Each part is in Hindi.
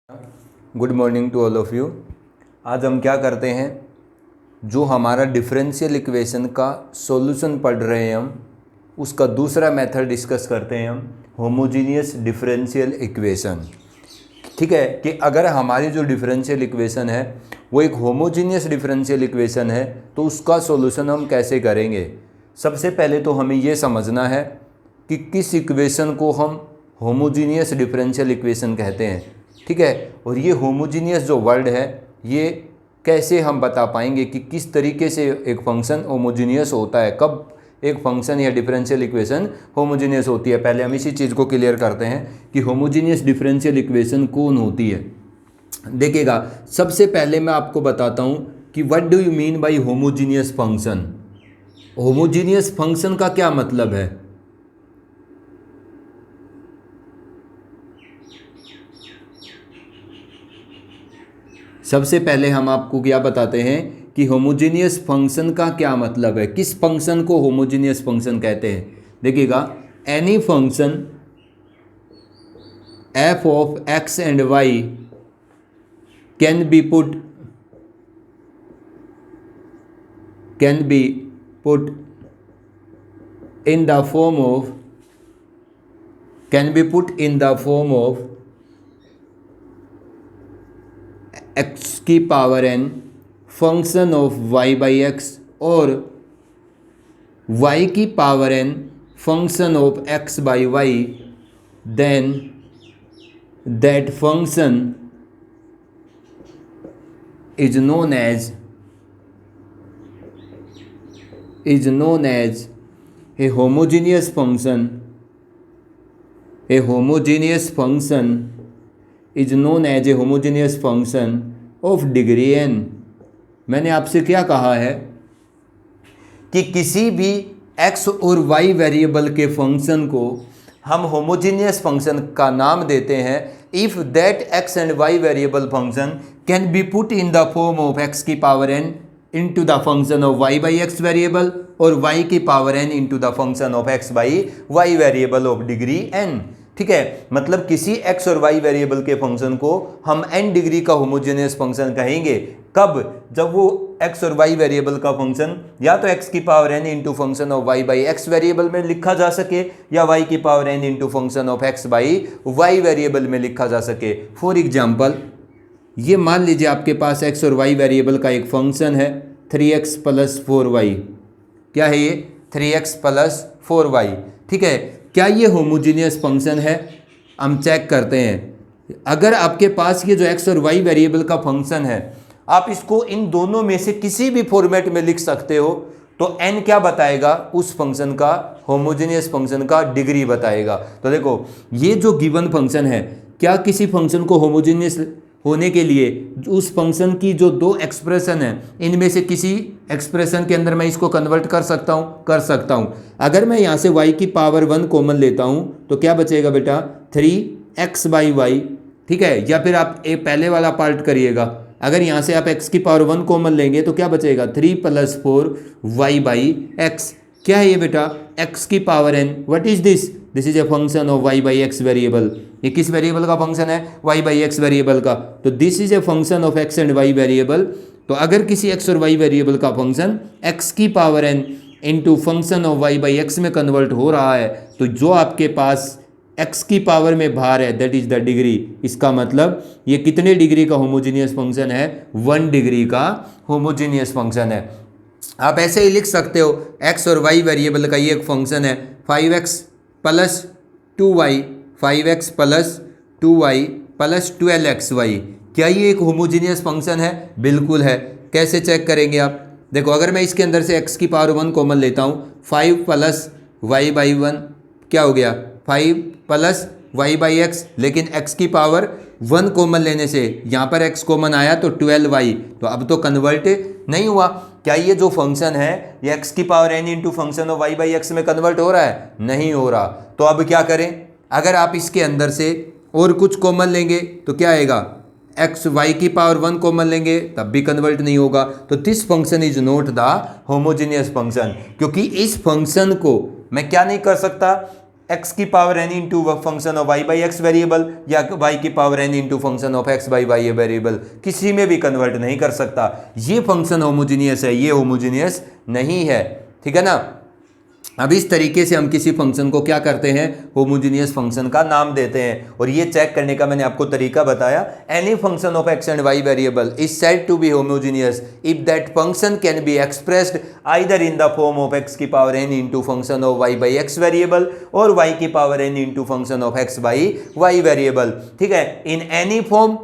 Good morning to all of you. आज हम क्या करते हैं, जो हमारा डिफरेंशियल इक्वेशन का सॉल्यूशन पढ़ रहे हैं हम, उसका दूसरा मेथड डिस्कस करते हैं हम, होमोजीनियस डिफरेंशियल इक्वेशन। ठीक है कि अगर हमारी जो डिफरेंशियल इक्वेशन है वो एक होमोजीनियस डिफरेंशियल इक्वेशन है तो उसका सॉल्यूशन हम कैसे करेंगे। सबसे पहले तो हमें ये समझना है कि किस इक्वेशन को हम होमोजीनियस डिफरेंशियल इक्वेशन कहते हैं। ठीक है, और ये होमोजीनियस जो वर्ड है ये कैसे हम बता पाएंगे कि किस तरीके से एक फंक्शन होमोजीनियस होता है, कब एक फंक्शन या डिफरेंशियल इक्वेशन होमोजीनियस होती है। पहले हम इसी चीज़ को क्लियर करते हैं कि होमोजीनियस डिफरेंशियल इक्वेशन कौन होती है। देखिएगा, सबसे पहले मैं आपको बताता हूँ कि what do you mean by homogeneous function. Homogeneous function का क्या मतलब है। सबसे पहले हम आपको क्या बताते हैं कि होमोजीनियस फंक्शन का क्या मतलब है, किस फंक्शन को होमोजीनियस फंक्शन कहते हैं। देखिएगा, any function f of x and y can be put in the form of x की power n function of y by x और y की power n function of x by y, then that function is known as a homogeneous function. A homogeneous function is known as a homogeneous function of degree n। मैंने आपसे क्या कहा है कि किसी भी x और y वेरिएबल के फंक्शन को हम होमोजीनियस फंक्शन का नाम देते हैं if that x and y variable function can be put in the form of x की power n into the function of y by x variable और y की power n into the function of x by y variable of degree n। ठीक है, मतलब किसी x और y वेरिएबल के फंक्शन को हम n डिग्री का होमोजेनियस फंक्शन कहेंगे कब, जब वो x और y वेरिएबल का फंक्शन या तो x की power n into function of y by x variable में लिखा जा सके या y की power n into function of x by y variable में लिखा जा सके। फॉर एग्जाम्पल, ये मान लीजिए आपके पास x और y वेरिएबल का एक फंक्शन है 3x प्लस 4y। क्या है ये? 3x plus 4y। ठीक है, क्या ये होमोजीनियस फंक्शन है? हम चेक करते हैं। अगर आपके पास ये जो x और y वेरिएबल का फंक्शन है, आप इसको इन दोनों में से किसी भी फॉर्मेट में लिख सकते हो, तो n क्या बताएगा? उस फंक्शन का, होमोजीनियस फंक्शन का डिग्री बताएगा। तो देखो, ये जो गिवन फंक्शन है, क्या किसी फंक्शन को होमोजीनियस होने के लिए उस फंक्शन की जो दो एक्सप्रेशन है, इनमें से किसी एक्सप्रेशन के अंदर मैं इसको कन्वर्ट कर सकता हूँ। अगर मैं यहाँ से y की पावर 1 कॉमन लेता हूँ तो क्या बचेगा बेटा? 3x by Y. ठीक है, या फिर आप ए पहले वाला पार्ट करिएगा। अगर यहाँ से आप x की पावर 1 कॉमन लेंगे तो क्या बचेगा? 3 प्लस 4y बाई एक्स। क्या है ये बेटा? x की power n। What is this? This is a function of y by x variable. ये किस वेरिएबल का फंक्शन है? y बाई एक्स वेरिएबल का। तो this is a function of x and y variable. तो अगर किसी x और y वेरिएबल का फंक्शन x की power n into function of y by x में कन्वर्ट हो रहा है, तो जो आपके पास x की पावर में भार है दैट इज द डिग्री। इसका मतलब ये कितने डिग्री का होमोजीनियस फंक्शन है? 1 डिग्री का होमोजीनियस फंक्शन है। आप ऐसे ही लिख सकते हो, x और y वेरिएबल का ये एक फंक्शन है 5x plus 2y, 5x plus 2y plus 12xy। क्या ये एक होमोजीनियस फंक्शन है? बिल्कुल है। कैसे चेक करेंगे आप? देखो, अगर मैं इसके अंदर से x की पावर 1 कॉमन लेता हूँ, 5 प्लस y बाई 1 क्या हो गया? 5 प्लस y बाई एक्स, लेकिन x की पावर 1 कॉमन लेने से यहाँ पर x कॉमन आया तो 12y, तो अब तो कन्वर्ट नहीं हुआ। क्या ये जो फंक्शन है ये x की power n into function of y by x में कन्वर्ट हो रहा है? नहीं हो रहा। तो अब क्या करें? अगर आप इसके अंदर से और कुछ कॉमन लेंगे तो क्या आएगा? x y की पावर 1 कॉमन लेंगे तब भी कन्वर्ट नहीं होगा। तो this function is not the homogeneous function, क्योंकि इस फंक्शन को मैं क्या नहीं कर सकता? x की power n into function of y by x variable या y की power n into function of x by y variable, किसी में भी कन्वर्ट नहीं कर सकता। ये फंक्शन होमोजीनियस है, ये होमोजीनियस नहीं है, ठीक है ना। अब इस तरीके से हम किसी फंक्शन को क्या करते हैं, होमोजीनियस फंक्शन का नाम देते हैं। और ये चेक करने का मैंने आपको तरीका बताया, any function of x and y variable is said to be homogeneous if that function can be expressed either in the form of x की power n into function of y by x variable और वाई की power n into function of x by y variable, ठीक है। In any form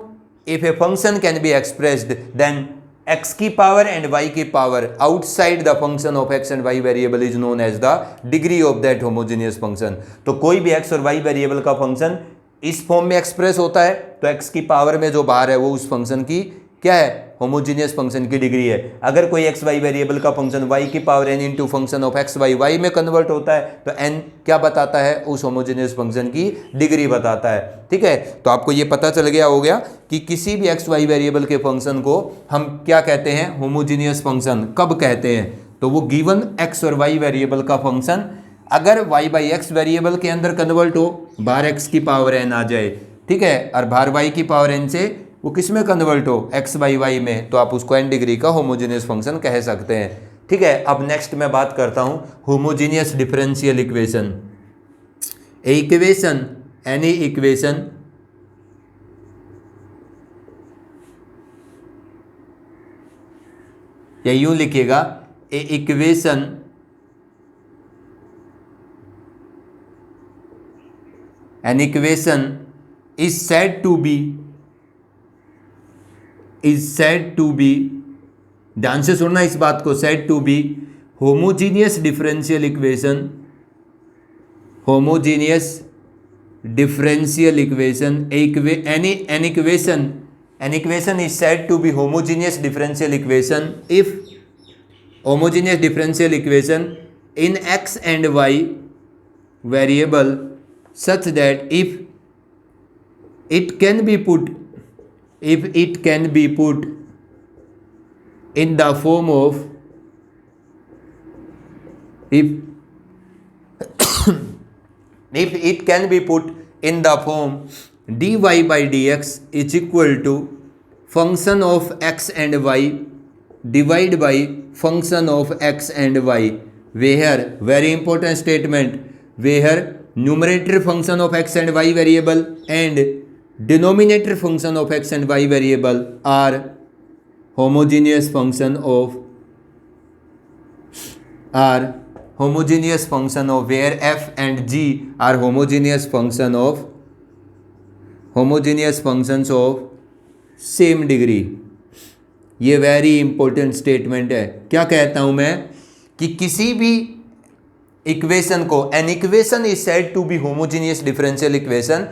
if a function can be expressed then x की पावर एंड y की power outside the function of x and y variable is known as the degree of that homogeneous function. तो कोई भी x और y वेरिएबल का फंक्शन इस फॉर्म में एक्सप्रेस होता है तो x की पावर में जो बाहर है वो उस फंक्शन की क्या है, होमोजीनियस फंक्शन की डिग्री है। अगर कोई एक्स वाई वेरिएबल का फंक्शन y की power n into function of x y y में कन्वर्ट होता है तो n क्या बताता है, उस होमोजीनियस फंक्शन की डिग्री बताता है, ठीक है। तो आपको ये पता चल गया हो गया कि किसी भी एक्स वाई वेरिएबल के फंक्शन को हम क्या कहते हैं, होमोजीनियस फंक्शन कब कहते हैं। तो वो गिवन एक्स और वाई वेरिएबल का फंक्शन अगर y बाई एक्स वेरिएबल के अंदर कन्वर्ट हो, बाहर x की पावर n आ जाए, ठीक है, और बाहर y की पावर n से वो किस में कन्वर्ट हो, x बाई वाई में, तो आप उसको n डिग्री का होमोजीनियस फंक्शन कह सकते हैं, ठीक है। अब नेक्स्ट मैं बात करता हूँ homogeneous differential equation. A equation, any equation या यूं लिखिएगा, a equation an equation is said to be, ध्यान से सुनना इस बात को, said to be homogeneous differential equation, homogeneous differential equation. An equation is said to be homogeneous differential equation if homogeneous differential equation in x and y variable such that if it can be put in the form of if it can be put in the form dy by dx is equal to function of x and y divided by function of x and y, where very important statement, where numerator function of x and y variable and denominator function of x and y variable are homogeneous function of where f and g are homogeneous functions of same degree. ये वेरी इंपॉर्टेंट स्टेटमेंट है। क्या कहता हूं मैं कि किसी भी इक्वेशन को, an equation is said to be homogeneous differential equation,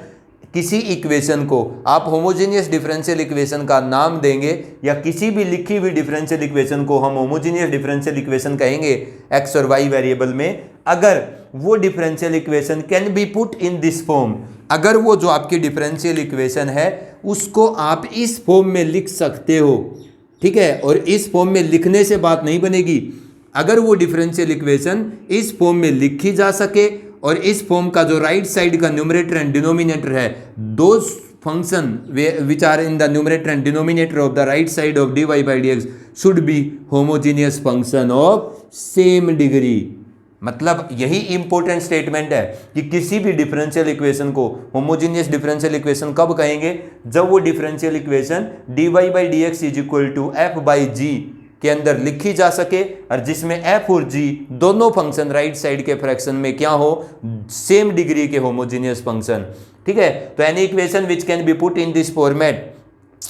किसी इक्वेशन को आप होमोजीनियस डिफरेंशियल इक्वेशन का नाम देंगे या किसी भी लिखी हुई डिफरेंशियल इक्वेशन को हम होमोजीनियस डिफरेंशियल इक्वेशन कहेंगे एक्स और वाई वेरिएबल में, अगर वो differential equation can be put in this form, अगर वो जो आपकी डिफरेंशियल इक्वेशन है उसको आप इस फॉर्म में लिख सकते हो, ठीक है। और इस फॉर्म में लिखने से बात नहीं बनेगी, अगर वो डिफरेंशियल इक्वेशन इस फॉर्म में लिखी जा सके और इस फॉर्म का जो राइट साइड का न्यूमरेटर एंड डिनोमिनेटर है, दो function which are in the numerator and denominator of the right side of dy by dx should be homogeneous function of same degree. मतलब यही इंपॉर्टेंट स्टेटमेंट है कि किसी भी डिफरेंशियल इक्वेशन को होमोजीनियस डिफरेंशियल इक्वेशन कब कहेंगे, जब वो differential equation dy by dx is equal to f by g के अंदर लिखी जा सके और जिसमें f और g दोनों फंक्शन राइट साइड के फ्रैक्शन में क्या हो, सेम डिग्री के होमोजीनियस फंक्शन, ठीक है। तो any equation which can be put in this format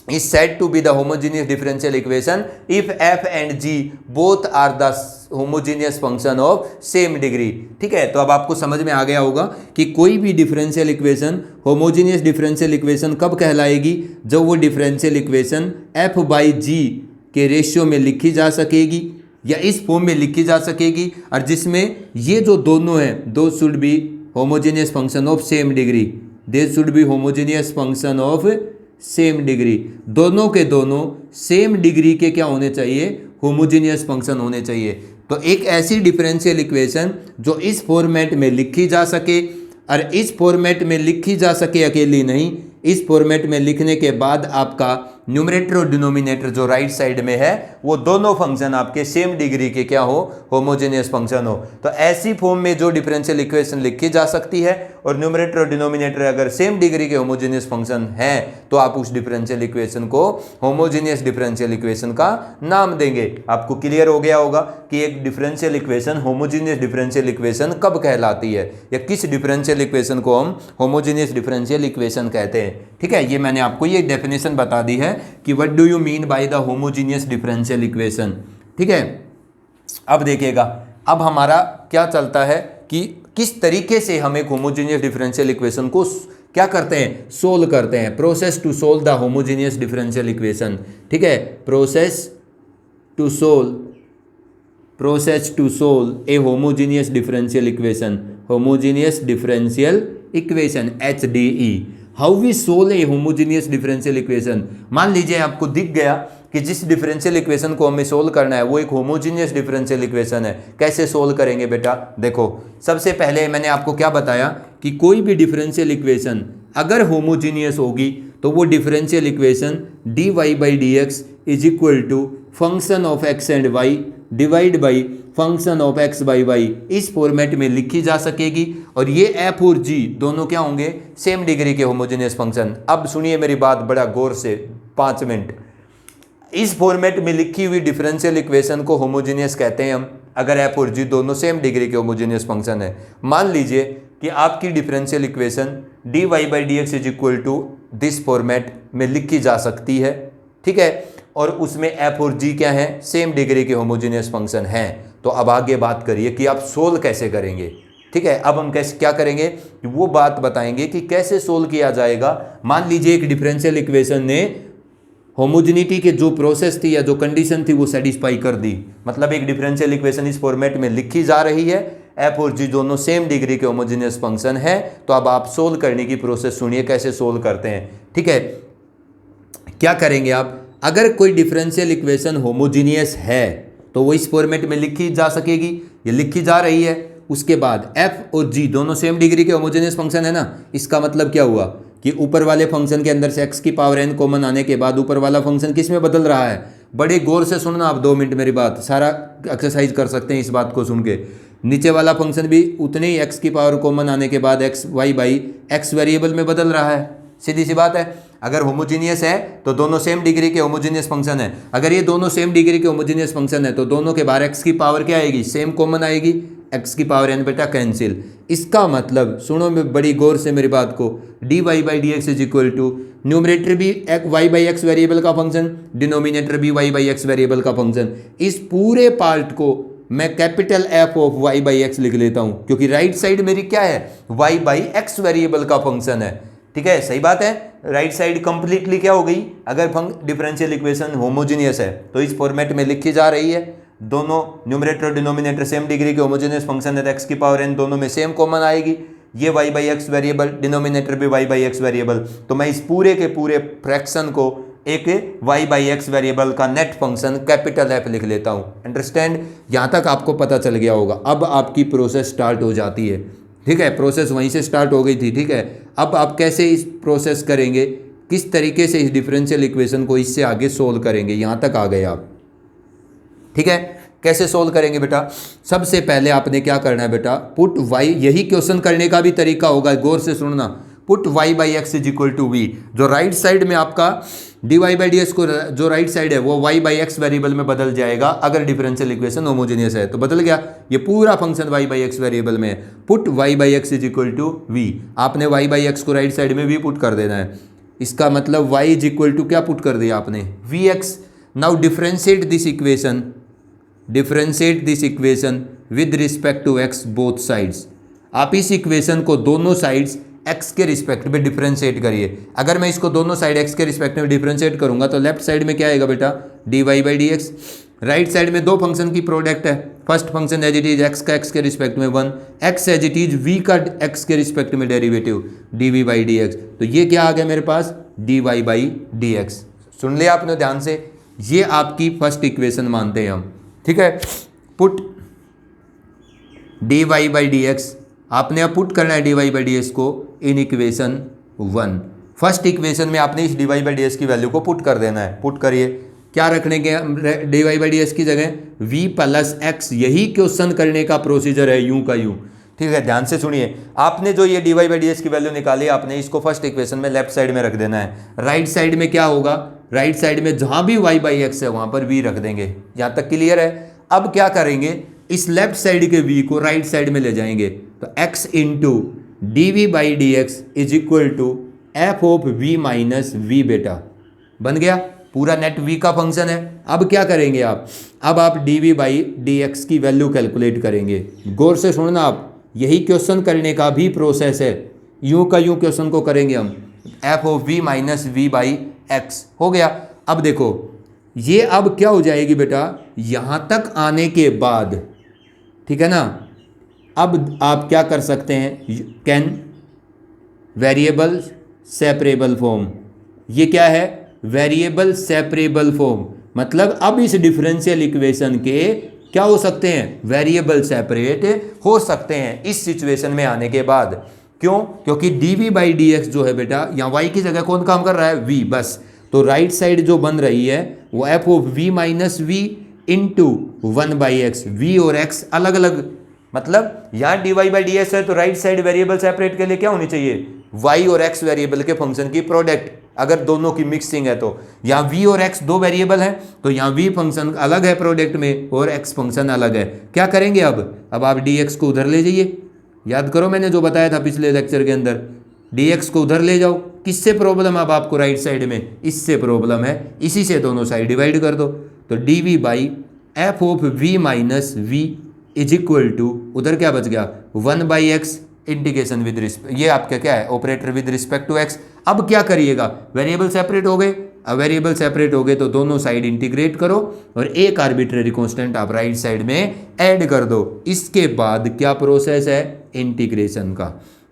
is said to be the homogeneous differential equation if f and g both are the homogeneous function of same degree, ठीक है। तो अब आपको समझ में आ गया होगा कि कोई भी differential equation homogeneous differential equation कब कहलाएगी, जब वो differential equation f by g के रेशियो में लिखी जा सकेगी या इस फॉर्म में लिखी जा सकेगी और जिसमें ये जो दोनों हैं दो should be homogeneous function of same degree, they should be homogeneous function of same degree, दोनों के दोनों सेम डिग्री के क्या होने चाहिए, होमोजेनियस फंक्शन होने चाहिए। तो एक ऐसी डिफरेंशियल इक्वेशन जो इस फॉर्मेट में लिखी जा सके और इस फॉर्मेट में लिखी जा सके अकेली नहीं, इस फॉर्मेट में लिखने के बाद आपका न्यूमरेटर और डिनोमिनेटर जो राइट साइड में है वो दोनों फंक्शन आपके सेम डिग्री के क्या हो, होमोजेनियस फंक्शन हो। तो ऐसी फॉर्म में जो डिफरेंशियल इक्वेशन लिखी जा सकती है और न्यूमरेटर और डिनोमिनेटर अगर सेम डिग्री के होमोजेनियस फंक्शन है तो आप उस डिफरेंशियल इक्वेशन को होमोजेनियस डिफरेंशियल इक्वेशन का नाम देंगे। आपको क्लियर हो गया होगा कि एक differential equation homogeneous differential equation कब कहलाती है, या किस डिफरेंशियल इक्वेशन को हम होमोजेनियस डिफरेंशियल इक्वेशन कहते हैं। ठीक है, ये मैंने आपको ये डेफिनेशन बता दी है कि what do you mean by the homogeneous differential equation. ठीक है, अब देखिएगा, अब हमारा क्या चलता है कि किस तरीके से हम एक होमोजेनियस डिफरेंशियल इक्वेशन को क्या करते हैं, सोल्व करते हैं। Process to solve the homogeneous differential equation. ठीक है, process to solve a homogeneous differential equation, homogeneous differential equation HDE। How we solve a homogeneous differential equation. मान लीजिए आपको दिख गया कि जिस डिफरेंशियल इक्वेशन को हमें सोल्व करना है वो एक होमोजेनियस डिफरेंशियल इक्वेशन है। कैसे सोल्व करेंगे बेटा, देखो सबसे पहले मैंने आपको क्या बताया कि कोई भी डिफरेंशियल इक्वेशन अगर होमोजेनियस होगी तो वो differential equation dy/dx is equal to function of x and y divide by function of x/y इस फॉर्मेट में लिखी जा सकेगी। और ये f और g दोनों क्या होंगे, सेम डिग्री के होमोजेनियस फंक्शन। अब सुनिए मेरी बात बड़ा गौर से 5 मिनट। इस फॉर्मेट में लिखी हुई डिफरेंशियल इक्वेशन को होमोजेनियस कहते हैं हम, अगर f और g दोनों सेम डिग्री के होमोजेनियस फंक्शन है। मान लीजिए कि आपकी differential equation dy/dx is equal to this format में लिखी जा सकती है। ठीक है, और उसमें f और g क्या है, सेम डिग्री के होमोजेनियस फंक्शन हैं। तो अब आगे बात करिए कि आप सोल्व कैसे करेंगे। ठीक है, अब हम कैसे क्या करेंगे वो बात बताएंगे कि कैसे सोल्व किया जाएगा। मान लीजिए एक डिफरेंशियल इक्वेशन ने होमोजेनिटी के जो प्रोसेस थी या जो कंडीशन थी वो सेटिस्फाई कर दी। मतलब एक डिफरेंशियल इक्वेशन इस फॉर्मेट में लिखी जा रही है, f और g दोनों सेम डिग्री के होमोजेनियस फंक्शन है। तो अब आप सोल्व करने की प्रोसेस सुनिए कैसे सोल्व करते हैं। ठीक है, क्या करेंगे आप, अगर कोई डिफरेंशियल इक्वेशन होमोजीनियस है तो वो इस फॉर्मेट में लिखी जा सकेगी, ये लिखी जा रही है। उसके बाद f और g दोनों सेम डिग्री के होमोजेनियस फंक्शन है ना। इसका मतलब क्या हुआ कि ऊपर वाले फंक्शन के अंदर से x की पावर n कॉमन आने के बाद ऊपर वाला फंक्शन किस में बदल रहा है। बड़े गौर से सुनना आप, 2 मिनट मेरी बात, सारा एक्सरसाइज कर सकते हैं इस बात को सुन के। नीचे वाला फंक्शन भी उतने ही x की पावर कॉमन आने के बाद x वेरिएबल में बदल रहा है। सीधी सी बात है, अगर होमोजीनियस है तो दोनों सेम डिग्री के होमोजीनियस फंक्शन है। अगर ये दोनों सेम डिग्री के होमोजीनियस फंक्शन है तो दोनों के बाहर x की पावर क्या आएगी, सेम कॉमन आएगी, x की पावर n बेटा कैंसिल। इसका मतलब सुनो में बड़ी गौर से मेरी बात को, dy/dx is equal to numerator भी y/x वेरिएबल का फंक्शन, डिनोमिनेटर भी y/x वेरिएबल का फंक्शन। इस पूरे पार्ट को मैं कैपिटल F ऑफ y/x लिख लेता हूं क्योंकि राइट साइड मेरी क्या है, y/x वेरिएबल का फंक्शन है। ठीक है, सही बात है, राइट साइड कंप्लीटली क्या हो गई, अगर डिफरेंशियल इक्वेशन होमोजेनियस है तो इस फॉर्मेट में लिखी जा रही है। दोनों न्यूमरेटर और डिनोमिनेटर सेम डिग्री के होमोजेनियस फंक्शन है, x की पावर n दोनों में सेम कॉमन आएगी। ये y/x वेरिएबल, डिनोमिनेटर भी y/x वेरिएबल। तो मैं इस पूरे के पूरे फ्रैक्शन को एक y/x वेरिएबल का नेट फंक्शन कैपिटल F लिख लेता हूँ। अंडरस्टैंड, यहाँ तक आपको पता चल गया होगा। अब आपकी प्रोसेस स्टार्ट हो जाती है। ठीक है, प्रोसेस वहीं से स्टार्ट हो गई थी। ठीक है, अब आप कैसे इस प्रोसेस करेंगे, किस तरीके से इस डिफरेंशियल इक्वेशन को इससे आगे सोल्व करेंगे, यहाँ तक आ गए आप। ठीक है, कैसे सोल्व करेंगे बेटा, सबसे पहले आपने क्या करना है बेटा, पुट y, यही क्वेश्चन करने का भी तरीका होगा, गौर से सुनना। Put y/x is equal to v, जो राइट साइड में आपका dy/dx को जो राइट साइड है वो y/x वेरिएबल में बदल जाएगा। अगर डिफरेंशियल इक्वेशन होमोजेनियस है तो बदल गया, ये पूरा फंक्शन y/x वेरिएबल में है। Put y/x is equal to v, आपने y/x को राइट साइड में भी पुट कर देना है। इसका मतलब y इज इक्वल टू क्या पुट कर दिया आपने, vx। Now differentiate this equation with respect to x both sides. आप इस इक्वेशन को दोनों साइड्स x के रिस्पेक्ट में डिफरेंशिएट करिए। अगर मैं इसको दोनों साइड x के रिस्पेक्ट में डिफरेंशिएट करूंगा तो लेफ्ट साइड में क्या आएगा बेटा, dy/dx। राइट साइड में दो फंक्शन की प्रोडक्ट है, first function as it is x का x के रिस्पेक्ट में 1, x as it is v का x के रिस्पेक्ट में डेरिवेटिव dv/dx। तो ये क्या आ गया मेरे पास, dy/dx। सुन लिया आपने ध्यान से, ये आपकी फर्स्ट इक्वेशन मानते हैं हम। ठीक है, पुट dy/dx आपने अब पुट करना है dy बाई डी को इन इक्वेशन 1। फर्स्ट इक्वेशन में आपने इस dy बाई डी की वैल्यू को पुट कर देना है। पुट करिए, क्या रखने के dy बाई डी की जगह v प्लस एक्स। यही क्वेश्चन करने का प्रोसीजर है, यूं का यूं। ठीक है, ध्यान से सुनिए। आपने जो ये dy बाई डी की वैल्यू निकाली, आपने इसको फर्स्ट इक्वेशन में लेफ्ट साइड में रख देना है। राइट साइड में क्या होगा, राइट साइड में जहां भी y बाई एक्स है वहां पर v रख देंगे। यहां तक क्लियर है। अब क्या करेंगे, इस लेफ्ट साइड के v को राइट साइड में ले जाएंगे, तो x into d v by d x is equal to f of v minus v बेटा बन गया। पूरा नेट v का फंक्शन है। अब क्या करेंगे आप, अब आप d v by d x की वैल्यू कैलकुलेट करेंगे। गौर से सुनना आप, यही क्वेश्चन करने का भी प्रोसेस है। यूं का यूं क्वेश्चन को करेंगे हम। F of v minus v by x हो गया। अब देखो ये अब क्या हो जाएगी बेटा, यहां तक आने के बाद, ठीक है ना। अब आप क्या कर सकते हैं, कैन वेरिएबल सेपरेबल फॉर्म। ये क्या है, वेरिएबल सेपरेबल फॉर्म। मतलब अब इस डिफरेंशियल इक्वेशन के क्या हो सकते हैं, वेरिएबल सेपरेट हो सकते हैं इस सिचुएशन में आने के बाद। क्यों, क्योंकि d v by d x जो है बेटा, यहाँ वाई की जगह कौन काम कर रहा है, वी बस। तो राइट साइड जो बन रही है वो f of v minus v into 1 by x. V और एक्स अलग अलग, मतलब यहाँ d y by d x है तो राइट साइड वेरिएबल सेपरेट के लिए क्या होनी चाहिए, वाई और एक्स वेरिएबल के फंक्शन की प्रोडक्ट। अगर दोनों की मिक्सिंग है तो यहाँ v और x दो वेरिएबल हैं, तो यहाँ v फंक्शन अलग है प्रोडक्ट में और x फंक्शन अलग है। क्या करेंगे अब आप dx को उधर ले जाइए। याद करो मैंने जो बताया था पिछले लेक्चर के अंदर, dx को उधर ले जाओ। किससे प्रॉब्लम अब आपको राइट साइड में, इससे प्रॉब्लम है, इसी से दोनों साइड डिवाइड कर दो। तो d v by f of v minus v is equal to, उधर क्या बच गया, 1 by x integration with respect, ये आपका क्या है operator with respect to x. अब क्या करिएगा, वेरिएबल सेपरेट हो गए। अब वेरिएबल सेपरेट हो गए तो दोनों साइड इंटीग्रेट करो और एक आर्बिट्रेरी कांस्टेंट आप राइट साइड में ऐड कर दो। इसके बाद क्या प्रोसेस है इंटीग्रेशन का,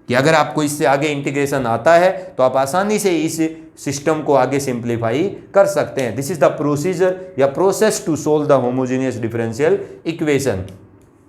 कि अगर आपको इससे आगे इंटीग्रेशन आता है तो आप आसानी से इस सिस्टम को आगे सिंप्लीफाई कर सकते हैं। दिस इज द प्रोसीजर या process to solve the homogeneous differential equation.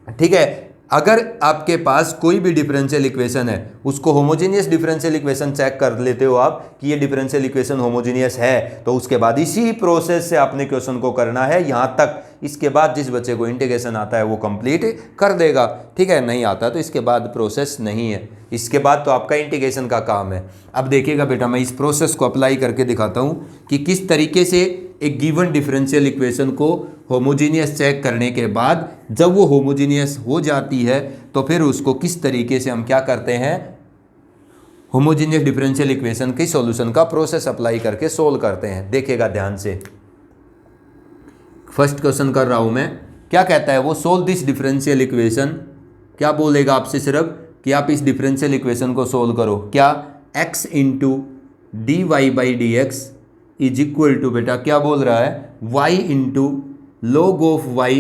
ठीक है, अगर आपके पास कोई भी डिफरेंशियल इक्वेशन है, उसको होमोजेनियस डिफरेंशियल इक्वेशन चेक कर लेते हो आप कि ये डिफरेंशियल इक्वेशन होमोजेनियस है, तो उसके बाद इसी प्रोसेस से आपने क्वेश्चन को करना है यहाँ तक। इसके बाद जिस बच्चे को इंटीग्रेशन आता है वो कंप्लीट कर देगा। ठीक है, नहीं आता तो इसके बाद प्रोसेस नहीं है, इसके बाद तो आपका इंटीग्रेशन का काम है। अब देखिएगा बेटा, मैं इस प्रोसेस को अप्लाई करके दिखाता हूँ कि किस तरीके से एक गिवन डिफरेंशियल इक्वेशन को होमोजीनियस चेक करने के बाद जब वो होमोजीनियस हो जाती है तो फिर उसको किस तरीके से हम क्या करते हैं, होमोजीनियस डिफरेंशियल इक्वेशन के सॉल्यूशन का प्रोसेस अप्लाई करके सोल्व करते हैं। देखिएगा ध्यान से, फर्स्ट क्वेश्चन कर रहा हूं मैं। क्या कहता है वो, सोल्व दिस डिफरेंशियल इक्वेशन। क्या बोलेगा आपसे सिर्फ कि आप इस डिफरेंशियल इक्वेशन को सोल्व करो। क्या, x into d y by d x is equal to, बेटा क्या बोल रहा है, y into log of y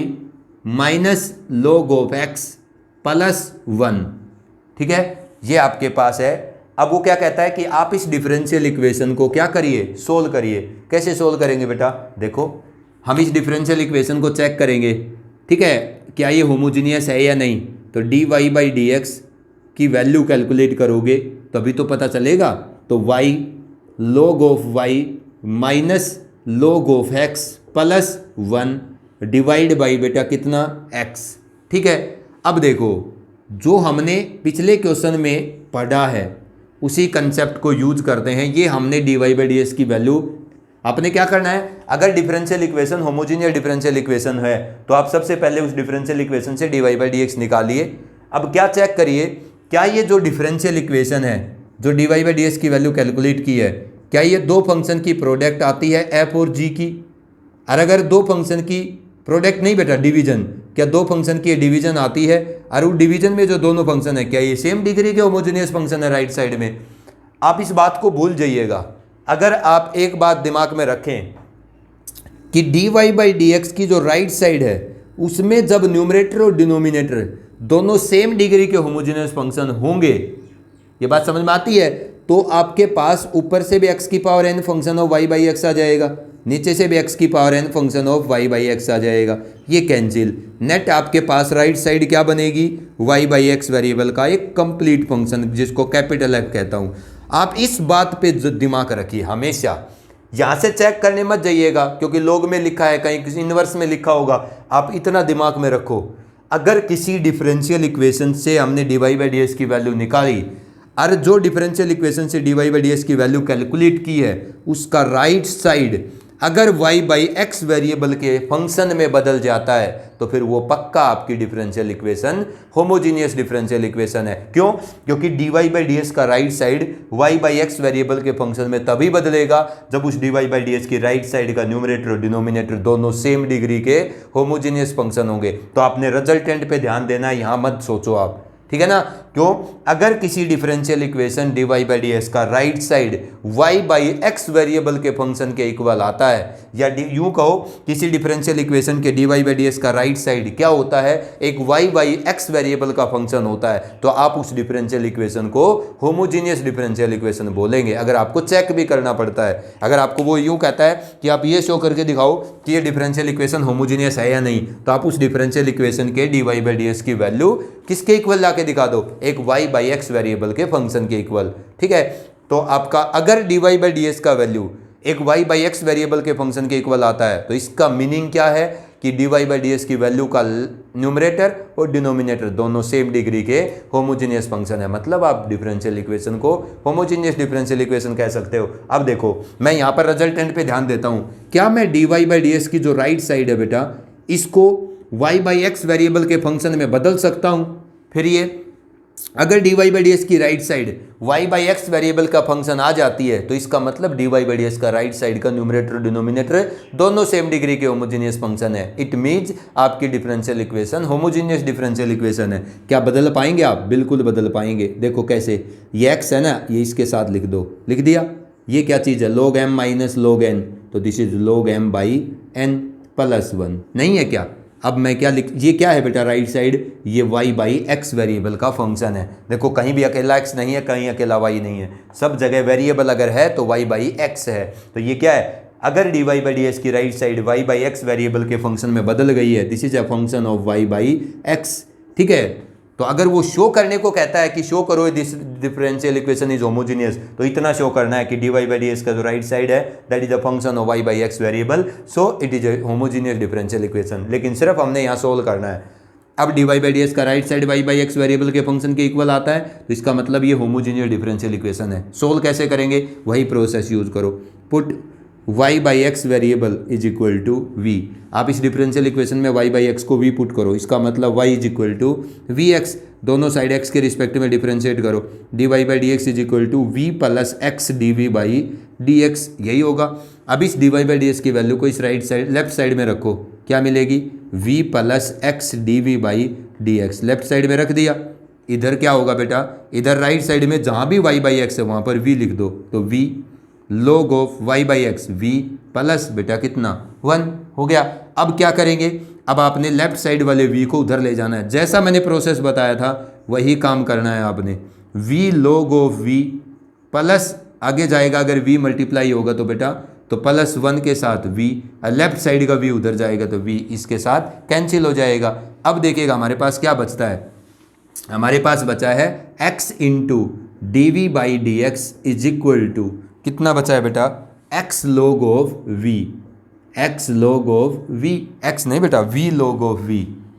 minus log of x plus 1। ठीक है, ये आपके पास है। अब वो क्या कहता है कि आप इस डिफरेंशियल इक्वेशन को क्या करिए, सोल्व करिए। कैसे सोल्व करेंगे बेटा, देखो हम इस डिफरेंशियल इक्वेशन को चेक करेंगे। ठीक है, क्या ये होमोजीनियस है या नहीं, तो d y by d x की वैल्यू कैलकुलेट करोगे तभी तो पता चलेगा। तो y log of y minus log of x plus 1 divide by बेटा कितना, x। ठीक है, अब देखो जो हमने पिछले क्वेश्चन में पढ़ा है उसी कंसेप्ट को यूज करते हैं। ये हमने d y by d x की वैल्यू, आपने क्या करना है, अगर differential equation homogeneous differential equation है तो आप सबसे पहले उस डिफरेंशियल इक्वेशन से d y by d x निकालिए। अब क्या चेक करिए, क्या ये जो डिफरेंशियल इक्वेशन है, जो d y by d x की वैल्यू कैलकुलेट की है, क्या ये दो फंक्शन की प्रोडक्ट आती है एफ और जी की। और अगर दो फंक्शन की प्रोडक्ट नहीं बेटा, डिवीजन, क्या दो फंक्शन की डिवीजन आती है, और उस डिवीजन में जो दोनों फंक्शन है क्या ये सेम डिग्री के होमोजेनियस फंक्शन है राइट साइड में। आप इस बात को भूल जाइएगा। अगर आप एक बात दिमाग में रखें कि d y by d x की जो राइट साइड है उसमें जब न्यूमरेटर और डिनोमिनेटर दोनों सेम डिग्री के होमोजेनियस फंक्शन होंगे, ये बात समझ में आती है, तो आपके पास ऊपर से भी x की power n function of y by x आ जाएगा, नीचे से भी x की power n function of y by x आ जाएगा। ये कैंसिल, नेट आपके पास राइट साइड क्या बनेगी, y बाई एक्स वेरिएबल का एक कंप्लीट फंक्शन जिसको कैपिटल F कहता हूं। आप इस बात पे दिमाग रखिए हमेशा, यहां से चेक करने मत जाइएगा क्योंकि लॉग में लिखा है, कहीं किसी इनवर्स में लिखा होगा। आप इतना दिमाग में रखो, अगर किसी डिफरेंशियल इक्वेशन से हमने dy बाई डी की वैल्यू निकाली और जो डिफरेंशियल इक्वेशन से dy बाई डी की वैल्यू कैलकुलेट की है उसका राइट साइड अगर y बाई एक्स वेरिएबल के फंक्शन में बदल जाता है तो फिर वो पक्का आपकी differential equation homogeneous differential equation है। क्यों? क्योंकि dy बाई डी का right side y by x variable के फंक्शन में तभी बदलेगा जब उस dy बाई डी की राइट साइड का न्यूमरेटर और डिनोमिनेटर दोनों सेम डिग्री के होमोजीनियस फंक्शन होंगे। तो आपने रिजल्टेंट पे ध्यान देना है, यहां मत सोचो आप, ठीक है ना। क्यों? अगर किसी differential equation dy by d का right side y by x variable के फंक्शन के इक्वल आता है, या यूं कहो किसी डिफरेंशियल इक्वेशन के dy बाई डी का राइट साइड क्या होता है, एक y बाई एक्स वेरिएबल का फंक्शन होता है, तो आप उस डिफरेंशियल इक्वेशन को होमोजीनियस डिफरेंशियल इक्वेशन बोलेंगे। अगर आपको चेक भी करना पड़ता है, अगर आपको वो यूं कहता है कि आप ये शो करके दिखाओ कि ये डिफरेंशियल इक्वेशन होमोजीनियस है या नहीं, तो आप उस डिफरेंशियल इक्वेशन के dy बाई डी की वैल्यू किसके इक्वल लाके दिखा दो, एक y बाई एक्स वेरिएबल के फंक्शन के इक्वल, ठीक है। तो आपका अगर dy बाई डी का वैल्यू एक y बाई एक्स वेरिएबल के फंक्शन के इक्वल आता है तो इसका मीनिंग क्या है कि dy बाई डी की वैल्यू का न्यूमरेटर और डिनोमिनेटर दोनों सेम डिग्री के होमोजीनियस फंक्शन है। मतलब आप डिफरेंशियल इक्वेशन को होमोजीनियस डिफरेंशियल इक्वेशन कह सकते हो। अब देखो मैं यहाँ पर रिजल्टेंट पे ध्यान देता हूँ, क्या मैं dy बाई डी की जो राइट साइड है बेटा इसको y बाई एक्स वेरिएबल के फंक्शन में बदल सकता हूँ। फिर ये अगर dy बाई डी की right side y by x variable का फंक्शन आ जाती है तो इसका मतलब dy बाई डी का राइट साइड का न्यूमरेटर डिनोमिनेटर दोनों सेम डिग्री के होमोजीनियस फंक्शन है। इट मींस आपकी differential equation homogeneous differential equation है। क्या बदल पाएंगे आप? बिल्कुल बदल पाएंगे। देखो कैसे, ये x है ना, ये इसके साथ लिख दो, लिख दिया। ये क्या चीज़ है, log m minus log n, तो this is log m by n plus 1, नहीं है क्या? अब मैं क्या लिख, ये क्या है बेटा राइट साइड, ये y बाई एक्स वेरिएबल का फंक्शन है। देखो कहीं भी अकेला x नहीं है, कहीं अकेला y नहीं है, सब जगह वेरिएबल अगर है तो y बाई एक्स है। तो ये क्या है, अगर dy बाई डी की right side y by x variable के फंक्शन में बदल गई है, this is a function of y by x, ठीक है। तो अगर वो शो करने को कहता है कि शो करो this differential equation is homogeneous, तो इतना शो करना है कि dy बाई डी का जो राइट साइड है that is the function of y by x variable, so it is a homogeneous differential equation. लेकिन सिर्फ हमने यहाँ सोल्व करना है। अब dy बाई डी का right side y by x variable के फंक्शन के इक्वल आता है तो इसका मतलब ये होमोजीनियस डिफरेंशियल इक्वेशन है। सोल्व कैसे करेंगे, वही प्रोसेस यूज करो। Put y by x variable is equal to v। आप इस डिफरेंशियल इक्वेशन में y बाई एक्स को v पुट करो, इसका मतलब y is equal to v x, दोनों साइड x के रिस्पेक्ट में डिफरेंशिएट करो। dy by d x is equal to v plus x d v by d x, यही होगा। अब इस dy बाई डी एक्स की वैल्यू को इस राइट साइड लेफ्ट साइड में रखो, क्या मिलेगी, v plus x d v by d x, left side में रख दिया। इधर क्या होगा बेटा, इधर राइट साइड में जहाँ भी y बाई एक्स है वहाँ पर v लिख दो, तो v log of y by x v plus बेटा कितना 1 हो गया। अब क्या करेंगे, अब आपने लेफ्ट साइड वाले v को उधर ले जाना है, जैसा मैंने प्रोसेस बताया था वही काम करना है आपने। v log of v plus आगे जाएगा, अगर v मल्टीप्लाई होगा तो बेटा तो प्लस 1 के साथ v, लेफ्ट साइड का v उधर जाएगा तो v इसके साथ कैंसिल हो जाएगा। अब देखिएगा हमारे पास क्या बचता है, हमारे पास बचा है x into d v by d x is equal to कितना बचा है बेटा, x log of v, x log of v, x नहीं बेटा v log of v,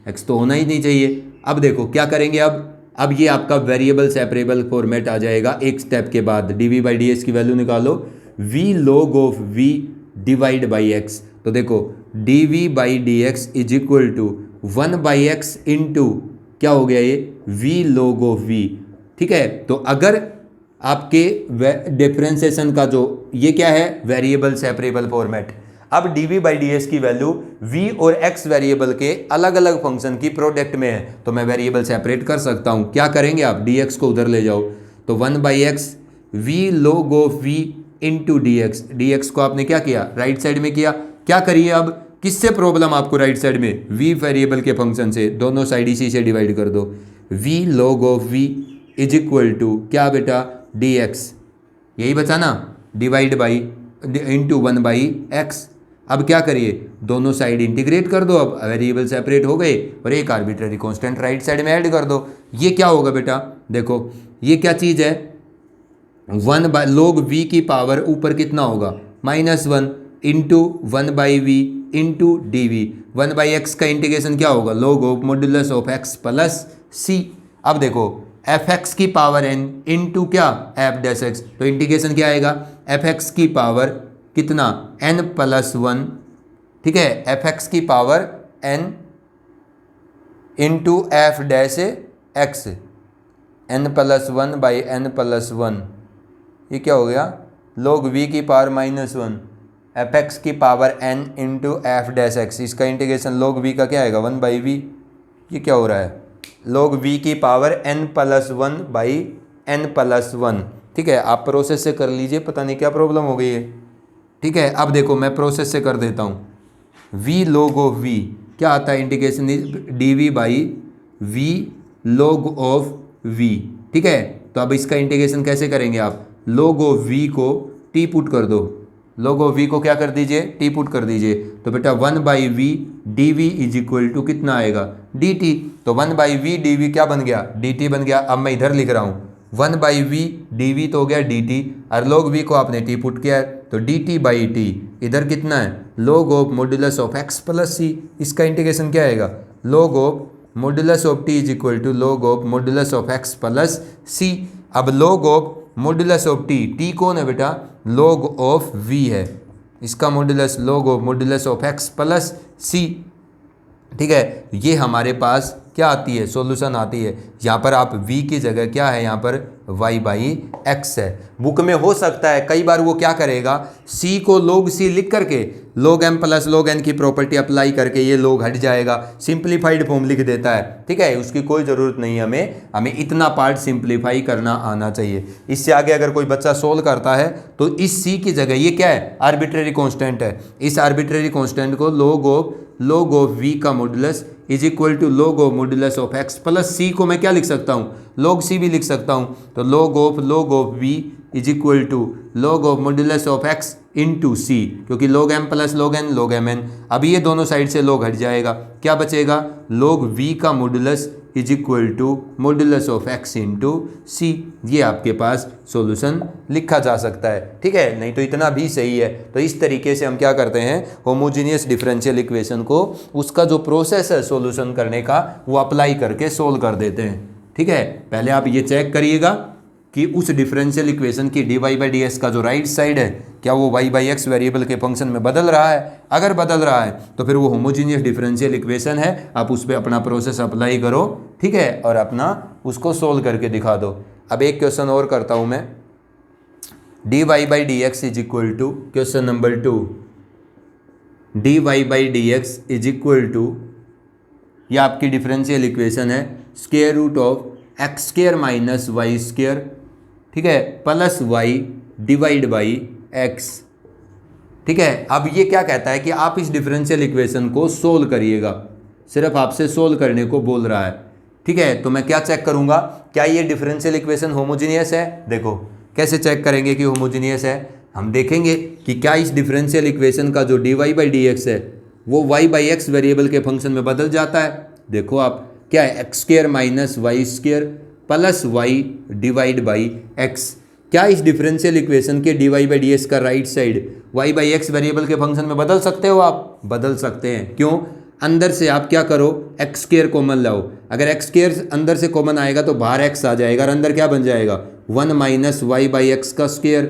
x तो होना ही नहीं चाहिए। अब देखो क्या करेंगे, अब ये आपका वेरिएबल सेपरेबल फॉर्मेट आ जाएगा। एक स्टेप के बाद डी बाई डी एक्स की वैल्यू निकालो, v log of v divide by x, तो देखो d v by d x is equal to 1 by x into क्या हो गया ये v log ऑफ v, ठीक है। तो अगर आपके डिफरेंशिएशन का जो ये क्या है वेरिएबल सेपरेबल फॉर्मेट, अब d v by d s की वैल्यू v और x वेरिएबल के अलग अलग फंक्शन की प्रोडक्ट में है, तो मैं वेरिएबल सेपरेट कर सकता हूँ। क्या करेंगे आप, dx को उधर ले जाओ, तो 1 by x v log of v into d x को आपने क्या किया राइट साइड में किया। क्या करिए अब, किससे प्रॉब्लम आपको राइट साइड में, v वेरिएबल के फंक्शन से, दोनों साइड इसी से डिवाइड कर दो। v log of v is equal to क्या बेटा dx, यही बचा ना, divide by into 1 by x. अब क्या करिए, दोनों साइड इंटीग्रेट कर दो, अब वेरिएबल सेपरेट हो गए और एक आर्बिट्ररी कांस्टेंट राइट साइड में ऐड कर दो। ये क्या होगा बेटा, देखो ये क्या चीज़ है, 1 log v की पावर ऊपर कितना होगा -1 into 1/v into d we. 1/x का इंटीग्रेशन क्या होगा, log of modulus of x plus c। अब देखो fx की पावर n इंटू क्या f डैश x, तो इंटीग्रेशन क्या आएगा, fx की पावर कितना n प्लस 1, ठीक है, fx की power n into f dash x n plus 1 by n plus 1, ये क्या हो गया, log v की पावर -1 fx की power n into f dash x, इसका इंटीग्रेशन log v का क्या आएगा 1/v। ये क्या हो रहा है, log v की power n plus 1 by n plus 1, ठीक है। आप प्रोसेस से कर लीजिए, पता नहीं क्या प्रॉब्लम हो गई है, ठीक है। अब देखो मैं प्रोसेस से कर देता हूँ, v log ऑफ v क्या आता है, integration d v by v log of v, ठीक है। तो अब इसका इंटीग्रेशन कैसे करेंगे आप, log ऑफ v को t पुट कर दो, log ऑफ v को क्या कर दीजिए, t पुट कर दीजिए, तो बेटा 1/v dv is equal to कितना आएगा dt, तो 1/v dv क्या बन गया, dt बन गया। अब मैं इधर लिख रहा हूँ 1/v dv तो हो गया dt, और log v को आपने t पुट किया है, तो dt बाई टी इधर कितना है, log of modulus of x plus c, इसका इंटीग्रेशन क्या आएगा, log of modulus of t is equal to log of modulus of x plus c। अब log of modulus of t कौन है बेटा, log ऑफ v है, इसका modulus log of modulus of x plus c, ठीक है। ये हमारे पास क्या आती है, सॉल्यूशन आती है। यहाँ पर आप v की जगह क्या है, यहाँ पर y/x है। बुक में हो सकता है कई बार वो क्या करेगा, c को log c लिख करके log m plus log n की प्रॉपर्टी अप्लाई करके ये log हट जाएगा, सिंप्लीफाइड फॉर्म लिख देता है, ठीक है। उसकी कोई ज़रूरत नहीं है, हमें इतना पार्ट सिंप्लीफाई करना आना चाहिए। इससे आगे अगर कोई बच्चा सोल्व करता है तो इस c की जगह ये क्या है, आर्बिट्रेरी कॉन्स्टेंट है, इस आर्बिट्रेरी कॉन्स्टेंट को log ऑफ v का modulus is equal to log of modulus of x plus c को मैं क्या लिख सकता हूँ, log c भी लिख सकता हूँ, तो log of v is equal to log of modulus of x into c, क्योंकि log m plus log m n। अब ये दोनों साइड से log हट जाएगा, क्या बचेगा, log v का modulus is equal to modulus of x into c। ये आपके पास सॉल्यूशन लिखा जा सकता है, ठीक है, नहीं तो इतना भी सही है। तो इस तरीके से हम क्या करते हैं, होमोजीनियस डिफरेंशियल इक्वेशन को उसका जो प्रोसेस है सॉल्यूशन करने का वो अप्लाई करके सोल्व कर देते हैं, ठीक है। पहले आप ये चेक करिएगा कि उस डिफरेंशियल इक्वेशन की dy/ds का जो राइट साइड है क्या वो y/x वेरिएबल के फंक्शन में बदल रहा है, अगर बदल रहा है तो फिर वो होमोजीनियस डिफरेंशियल इक्वेशन है, आप उस पर अपना प्रोसेस अप्लाई करो, ठीक है, और अपना उसको सोल्व करके दिखा दो। अब एक क्वेश्चन और करता हूँ मैं, dy/dx is equal to, question number 2, dy/dx is equal to, ये आपकी डिफरेंशियल इक्वेशन है, square root of x square minus y square, ठीक है, plus y divide by x, ठीक है। अब ये क्या कहता है कि आप इस डिफरेंशियल इक्वेशन को सोल्व करिएगा, सिर्फ आपसे सोल्व करने को बोल रहा है, ठीक है। तो मैं क्या चेक करूंगा, क्या ये डिफरेंशियल इक्वेशन होमोजीनियस है। देखो कैसे चेक करेंगे कि होमोजीनियस है, हम देखेंगे कि क्या इस डिफरेंशियल इक्वेशन का जो dy/dx है वो y/x वेरिएबल के फंक्शन में बदल जाता है। देखो आप क्या है, x square minus y square plus y divide by x, क्या इस डिफरेंशियल इक्वेशन के dy/ds का राइट साइड y/x वेरिएबल के फंक्शन में बदल सकते हो आप, बदल सकते हैं। क्यों, अंदर से आप क्या करो, एक्स स्क्वायर कॉमन लाओ, अगर एक्स स्क्वायर अंदर से कॉमन आएगा तो बाहर एक्स आ जाएगा और अंदर क्या बन जाएगा 1 माइनस y/x का स्क्वायर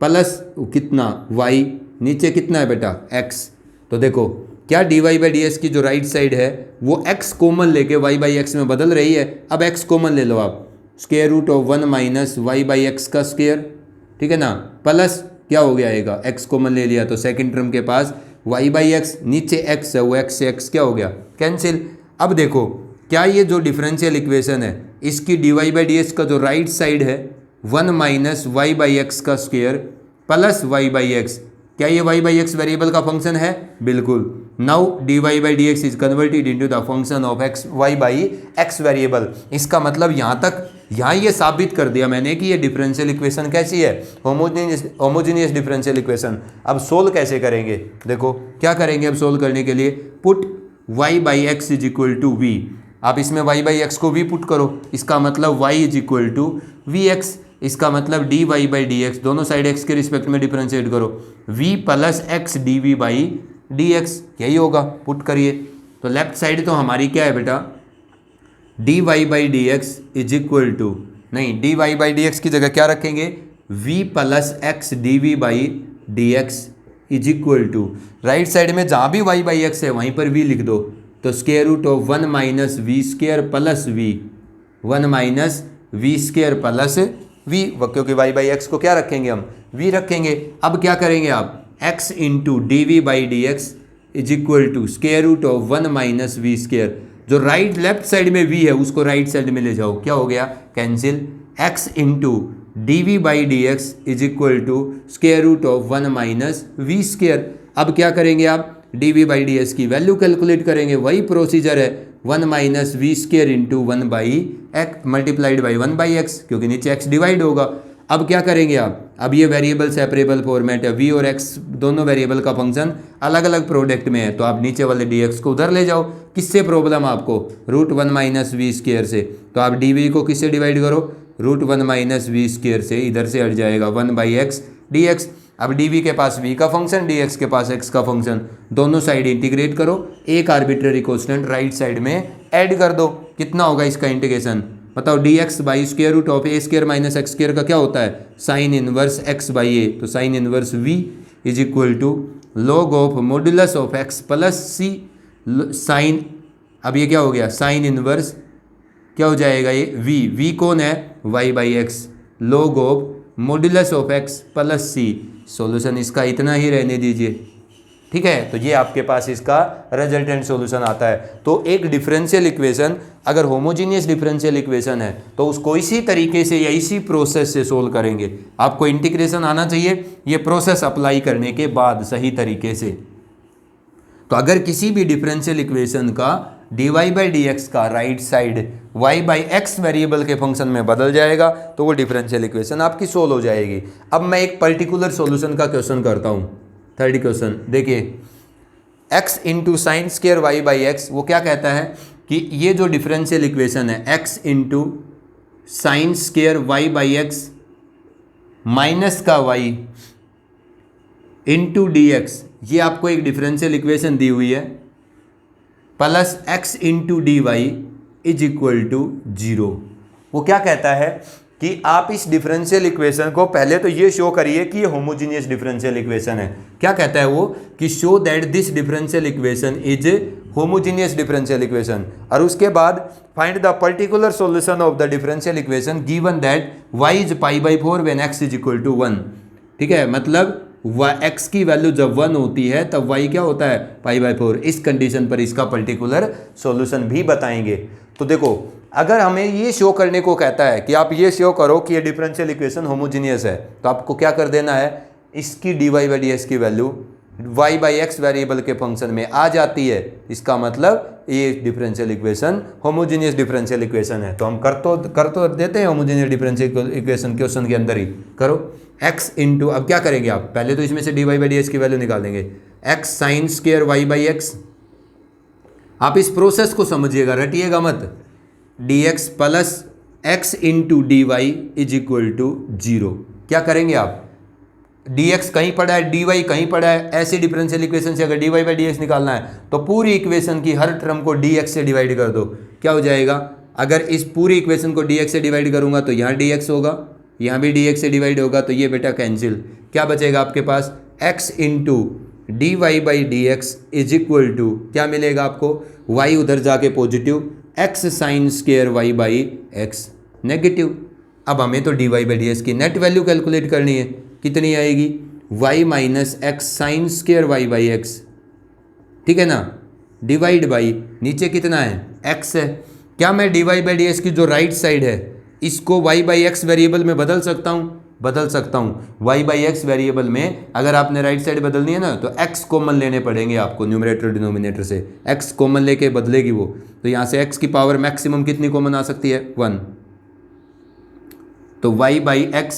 प्लस कितना y, नीचे कितना है बेटा x। तो देखो क्या dy/ds की जो राइट साइड है वो x कॉमन लेके y/x में बदल रही है। अब x कॉमन ले लो आप, square root of 1 minus y/x का स्क्वायर, ठीक है ना, प्लस क्या हो गया आएगा, x कॉमन ले लिया तो सेकंड टर्म के पास y/x, नीचे x है वो x से x क्या हो गया, कैंसिल। अब देखो क्या ये जो डिफरेंशियल इक्वेशन है इसकी dy/ds का जो राइट साइड है 1 माइनस y/x का स्क्वायर प्लस y/x, क्या ये y/x वेरिएबल का फंक्शन है, बिल्कुल। Now dy/dx is converted into the function of x y/x variable. इसका मतलब यहाँ तक यहाँ ये साबित कर दिया मैंने कि ये डिफरेंशियल इक्वेशन कैसी है, होमोजेनियस डिफरेंशियल इक्वेशन। अब सोल्व कैसे करेंगे, देखो क्या करेंगे अब सोल्व करने के लिए, put y by x is equal to v. आप इसमें y बाई एक्स को v पुट करो, इसका मतलब y is equal to v x, इसका मतलब dy बाई डी एक्स, दोनों साइड x के रिस्पेक्ट में डिफरेंशिएट करो, v plus x d v by d x, यही होगा, पुट करिए। तो लेफ्ट साइड तो हमारी क्या है बेटा, dy by d x is equal to, नहीं dy बाई डी एक्स की जगह क्या रखेंगे, v plus x d v by d x is equal to, right side में जहाँ भी y बाई एक्स है वहीं पर v लिख दो, तो square root of 1 minus v square plus v, 1 minus v square plus v, क्योंकि y बाई एक्स को क्या रखेंगे हम, v रखेंगे। अब क्या करेंगे आप, x into d v by d x is equal to square root of 1 minus v square, जो राइट लेफ्ट साइड में v है उसको राइट साइड में ले जाओ, क्या हो गया, cancel, x into d v by d x is equal to square root of 1 minus v square. अब क्या करेंगे आप, d v by d x की वैल्यू कैलकुलेट करेंगे, वही प्रोसीजर है, 1 minus v square into 1 by x multiplied by 1 by x, क्योंकि नीचे x डिवाइड होगा। अब क्या करेंगे आप, अब ये वेरिएबल सेपरेबल फॉर्मेट है, v और x दोनों वेरिएबल का फंक्शन अलग अलग प्रोडक्ट में है, तो आप नीचे वाले dx को उधर ले जाओ, किससे प्रॉब्लम आपको, रूट 1 माइनस वी स्क्वायर से, तो आप dv को किससे डिवाइड करो, रूट 1 माइनस वी स्क्वायर से, इधर से हट जाएगा 1 बाई एक्स डी एक्स। अब dv के पास v का फंक्शन, dx के पास x का फंक्शन, दोनों साइड इंटीग्रेट करो, एक आर्बिट्ररी कांस्टेंट राइट साइड में ऐड कर दो, कितना होगा इसका इंटीग्रेशन, बताओ, dx by square root of a square minus x square का क्या होता है, sine inverse x by a, तो sine inverse v is equal to log of modulus of x plus C sign, अब ये क्या हो गया, साइन इनवर्स क्या हो जाएगा ये v कौन है, y by x, log of modulus of x plus c, solution इसका इतना ही रहने दीजिए, ठीक है। तो ये आपके पास इसका रिजल्टेंट सॉल्यूशन आता है। तो एक डिफरेंशियल इक्वेशन अगर होमोजीनियस डिफरेंशियल इक्वेशन है तो उसको इसी तरीके से या इसी प्रोसेस से सोल्व करेंगे। आपको इंटीग्रेशन आना चाहिए ये प्रोसेस अप्लाई करने के बाद सही तरीके से। तो अगर किसी भी डिफरेंशियल इक्वेशन का dy बाई डी एक्स का right side y by x variable के फंक्शन में बदल जाएगा तो वो डिफरेंशियल इक्वेशन आपकी सोल्व हो जाएगी। अब मैं एक पर्टिकुलर सॉल्यूशन का क्वेश्चन करता हूँ, थर्ड क्वेश्चन देखिए, x into sine square y by x, वो क्या कहता है कि ये जो डिफरेंशियल इक्वेशन है x into sine square y by x minus का y इंटू डी एक्स, ये आपको एक डिफरेंशियल इक्वेशन दी हुई है, plus x into d y is equal to 0। वो क्या कहता है कि आप इस डिफरेंशियल इक्वेशन को पहले तो ये शो करिए कि ये होमोजीनियस डिफरेंशियल इक्वेशन है। क्या कहता है वो कि show that this differential equation is homogeneous differential equation, और उसके बाद find the particular solution of the differential equation given that y is pi by 4 when x is equal to 1। ठीक है, मतलब x की वैल्यू जब 1 होती है तब y क्या होता है, पाई बाई 4। इस कंडीशन पर इसका पर्टिकुलर सॉल्यूशन भी बताएंगे। तो देखो, अगर हमें ये शो करने को कहता है कि आप ये शो करो कि ये डिफरेंशियल इक्वेशन होमोजीनियस है, तो आपको क्या कर देना है, इसकी d y by d x की value y by x variable के फंक्शन में आ जाती है। इसका मतलब ये differential equation homogeneous differential equation है। तो हम कर तो देते हैं होमोजीनियस डिफरेंशियल इक्वेशन क्वेश्चन के अंदर ही करो। x इंटू, अब क्या करेंगे आप, पहले तो इसमें से d y by d x की वैल्यू निकाल देंगे, x sine square y by x. आप इस प्रोसेस को समझिएगा, रटिएगा मत, dx plus x into d y is equal to 0। क्या करेंगे आप, dx कहीं पड़ा है, dy कहीं पड़ा है, ऐसी डिफरेंशियल इक्वेशन से अगर dy बाई डी एक्स निकालना है तो पूरी इक्वेशन की हर टर्म को dx से डिवाइड कर दो। क्या हो जाएगा, अगर इस पूरी इक्वेशन को dx से डिवाइड करूंगा तो यहाँ dx होगा, यहाँ भी dx से डिवाइड होगा, तो ये बेटा कैंसिल। क्या बचेगा आपके पास, x into d y by d x is equal to, क्या मिलेगा आपको, y उधर जाके positive, x sine square y by x negative. अब हमें तो d y by d x की नेट वैल्यू कैलकुलेट करनी है, कितनी आएगी, y minus x sine square y by x, ठीक है ना, डिवाइड बाई नीचे कितना है, x है। क्या मैं d y by d x की जो राइट साइड है इसको y बाई एक्स वेरिएबल में बदल सकता हूँ, बदल सकता हूँ। y बाई एक्स वेरिएबल में अगर आपने राइट साइड बदलनी है ना तो x कॉमन लेने पड़ेंगे आपको न्यूमरेटर डिनोमिनेटर से, x कॉमन लेके बदलेगी वो, तो यहाँ से x की पावर मैक्सिमम कितनी कॉमन आ सकती है, 1। तो y बाई एक्स,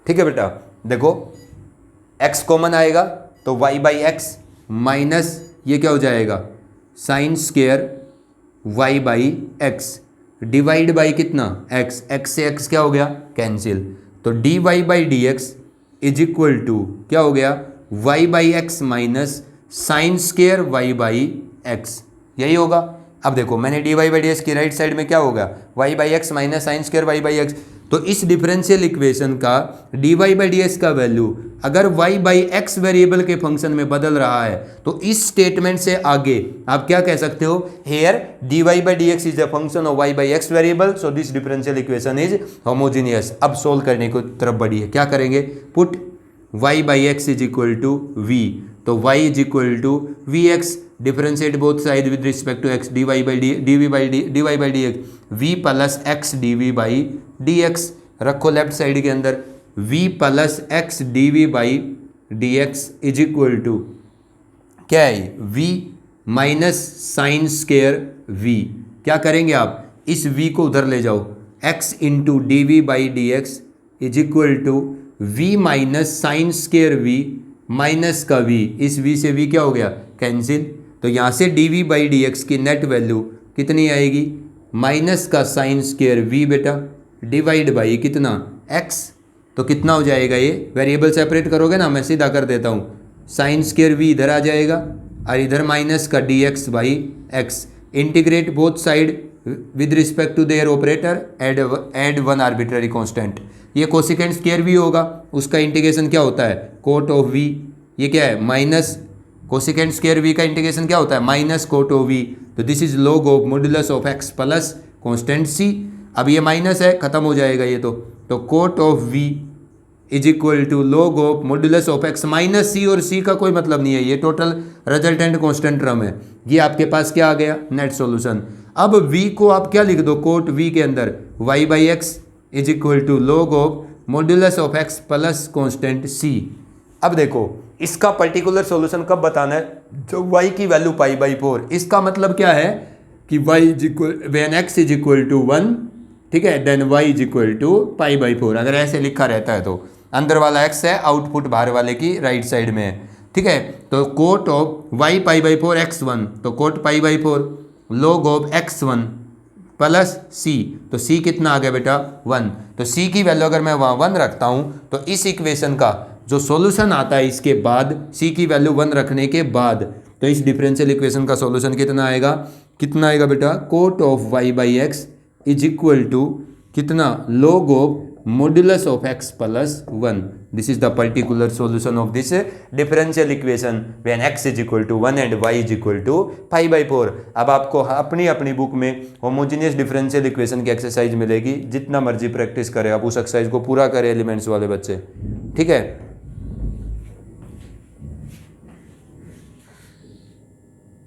ठीक है बेटा। देखो x कॉमन आएगा तो y बाई एक्स माइनस ये क्या हो जाएगा sign square y by x divide by कितना x, x से x क्या हो गया कैंसिल, तो dy by d x is equal to क्या हो गया y by x minus sine square y by x, यही होगा। अब देखो मैंने dy बाई डी एक्स की राइट साइड में क्या होगा y by x minus sine square y by x, तो इस डिफरेंशियल इक्वेशन का dy बाई डी एक्स का वैल्यू अगर y बाई एक्स वेरिएबल के फंक्शन में बदल रहा है तो इस स्टेटमेंट से आगे आप क्या कह सकते हो, here dy by d x is a function of y by x variable, so this differential equation is homogeneous. अब सोल्व करने को तरफ बढ़िए, क्या करेंगे, put y by x is equal to v, तो y is equal to v x, differentiate both side with respect to x, dy by d x v plus x d by d x, रखो लेफ्ट साइड के अंदर v plus x d by d x is equal to क्या है v minus sine square v, क्या करेंगे आप इस v को उधर ले जाओ, x into d v by d x is equal to v minus sine square v minus का v, इस v से v क्या हो गया कैंसिल, तो यहाँ से d v by d x की नेट वैल्यू कितनी आएगी माइनस का साइन स्क्वेयर v बेटा डिवाइड बाई कितना x, तो कितना हो जाएगा, ये वेरिएबल सेपरेट करोगे ना, मैं सीधा कर देता हूँ, साइन स्क्वेयर v इधर आ जाएगा और इधर माइनस का d x by x, integrate both side with respect to their operator, add one arbitrary constant, ये कोसिकेंट स्क्वायर v होगा, उसका इंटीग्रेशन क्या होता है कोट ऑफ v, ये क्या है माइनस कोसिकेंट स्क्वायर v का इंटीग्रेशन क्या होता है माइनस कोट ऑफ v, तो this is log of modulus of x plus constant c, अब ये माइनस है खत्म हो जाएगा ये, तो cot of v is equal to log of modulus of x minus c, और c का कोई मतलब नहीं है, ये टोटल रिजल्टेंट कांस्टेंट टर्म है, ये आपके पास क्या आ गया नेट सॉल्यूशन। अब v को आप क्या लिख दो कोट v के अंदर y by x is equal to log of modulus of x plus constant c। अब देखो इसका पर्टिकुलर सॉल्यूशन कब बताना है, जो y की वैल्यू पाई बाई 4, इसका मतलब क्या है कि y is equal when x is equal to 1, ठीक है, then y is equal to pi by 4, अगर ऐसे लिखा रहता है तो अंदर वाला x है, आउटपुट बाहर वाले की राइट साइड में है, ठीक है, तो cot of y pi by 4 x1, तो cot pi by 4 log of x1 plus c, तो c कितना आ गया बेटा 1, तो c की वैल्यू अगर मैं वहाँ 1 रखता हूँ तो इस इक्वेशन का जो सॉल्यूशन आता है इसके बाद c की वैल्यू 1 रखने के बाद, तो इस डिफरेंशियल इक्वेशन का सॉल्यूशन कितना आएगा बेटा cot of y by x is equal to कितना log of modulus of x plus 1, this is the particular solution of this differential equation when x is equal to 1 and y is equal to pi by 4। अब आपको अपनी अपनी बुक में होमोजेनियस डिफरेंशियल इक्वेशन की एक्सरसाइज मिलेगी, जितना मर्जी प्रैक्टिस करें आप उस एक्सरसाइज को पूरा करें एलिमेंट्स वाले बच्चे, ठीक है।